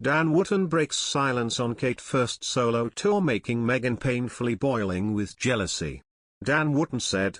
Dan Wootton breaks silence on Kate's first solo tour, making Meghan painfully boiling with jealousy. Dan Wootton said,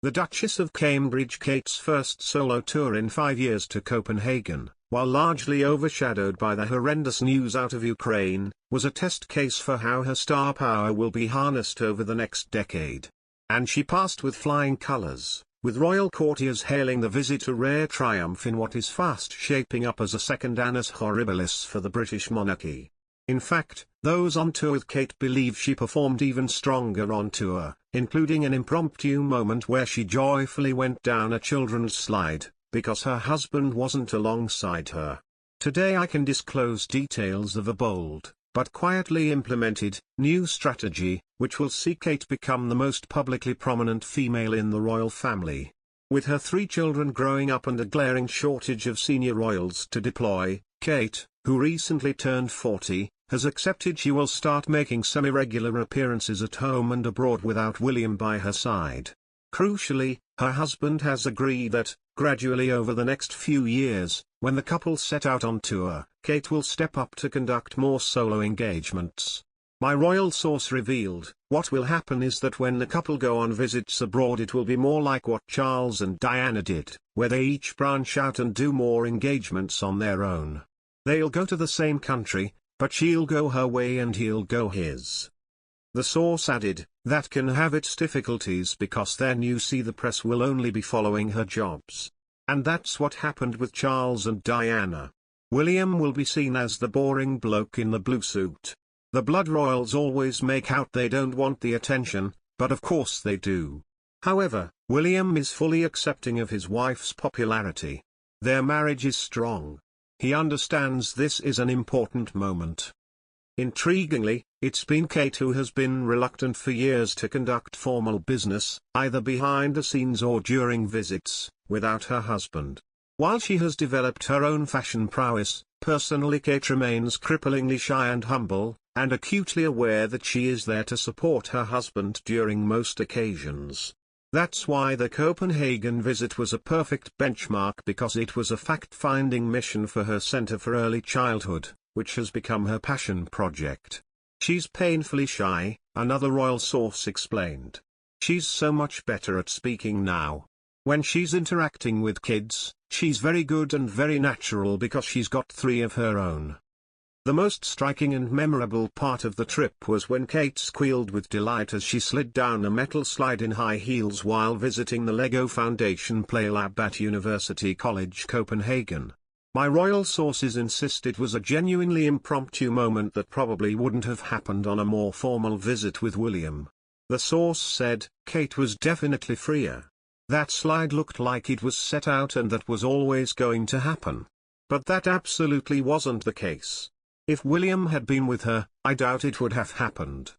"The Duchess of Cambridge Kate's first solo tour in 5 years to Copenhagen, while largely overshadowed by the horrendous news out of Ukraine, was a test case for how her star power will be harnessed over the next decade. And she passed with flying colours, with royal courtiers hailing the visit a rare triumph in what is fast shaping up as a second annus horribilis for the British monarchy. In fact, those on tour with Kate believe she performed even stronger on tour, including an impromptu moment where she joyfully went down a children's slide, because her husband wasn't alongside her. Today I can disclose details of a bold, but quietly implemented, new strategy, which will see Kate become the most publicly prominent female in the royal family. With her 3 children growing up and a glaring shortage of senior royals to deploy, Kate, who recently turned 40, has accepted she will start making semi-regular appearances at home and abroad without William by her side. Crucially, her husband has agreed that, gradually over the next few years, when the couple set out on tour, Kate will step up to conduct more solo engagements. My royal source revealed, what will happen is that when the couple go on visits abroad it will be more like what Charles and Diana did, where they each branch out and do more engagements on their own. They'll go to the same country, but she'll go her way and he'll go his." The source added, that can have its difficulties because then you see the press will only be following her jobs. And that's what happened with Charles and Diana. William will be seen as the boring bloke in the blue suit. The blood royals always make out they don't want the attention, but of course they do. However, William is fully accepting of his wife's popularity. Their marriage is strong. He understands this is an important moment. Intriguingly, it's been Kate who has been reluctant for years to conduct formal business, either behind the scenes or during visits, without her husband. While she has developed her own fashion prowess, personally Kate remains cripplingly shy and humble, and acutely aware that she is there to support her husband during most occasions. That's why the Copenhagen visit was a perfect benchmark, because it was a fact-finding mission for her Centre for Early Childhood, which has become her passion project. She's painfully shy, another royal source explained. She's so much better at speaking now. When she's interacting with kids, she's very good and very natural because she's got 3 of her own. The most striking and memorable part of the trip was when Kate squealed with delight as she slid down a metal slide in high heels while visiting the Lego Foundation Play Lab at University College Copenhagen. My royal sources insist it was a genuinely impromptu moment that probably wouldn't have happened on a more formal visit with William. The source said, Kate was definitely freer. That slide looked like it was set out and that was always going to happen. But that absolutely wasn't the case. If William had been with her, I doubt it would have happened.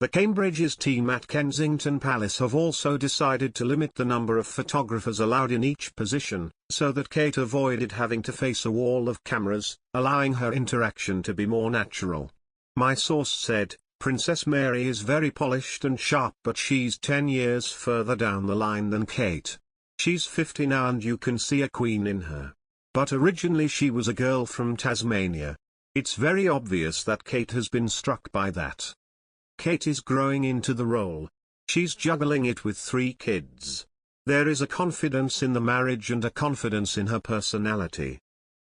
The Cambridge's team at Kensington Palace have also decided to limit the number of photographers allowed in each position, so that Kate avoided having to face a wall of cameras, allowing her interaction to be more natural. My source said, Princess Mary is very polished and sharp, but she's 10 years further down the line than Kate. She's 50 now and you can see a queen in her. But originally she was a girl from Tasmania. It's very obvious that Kate has been struck by that. Kate is growing into the role. She's juggling it with 3 kids. There is a confidence in the marriage and a confidence in her personality.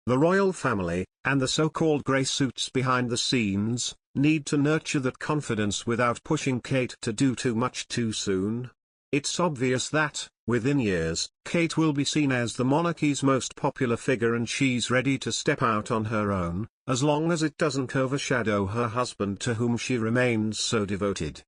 The royal family, and the so-called grey suits behind the scenes, need to nurture that confidence without pushing Kate to do too much too soon. It's obvious that, within years, Kate will be seen as the monarchy's most popular figure and she's ready to step out on her own, as long as it doesn't overshadow her husband to whom she remains so devoted.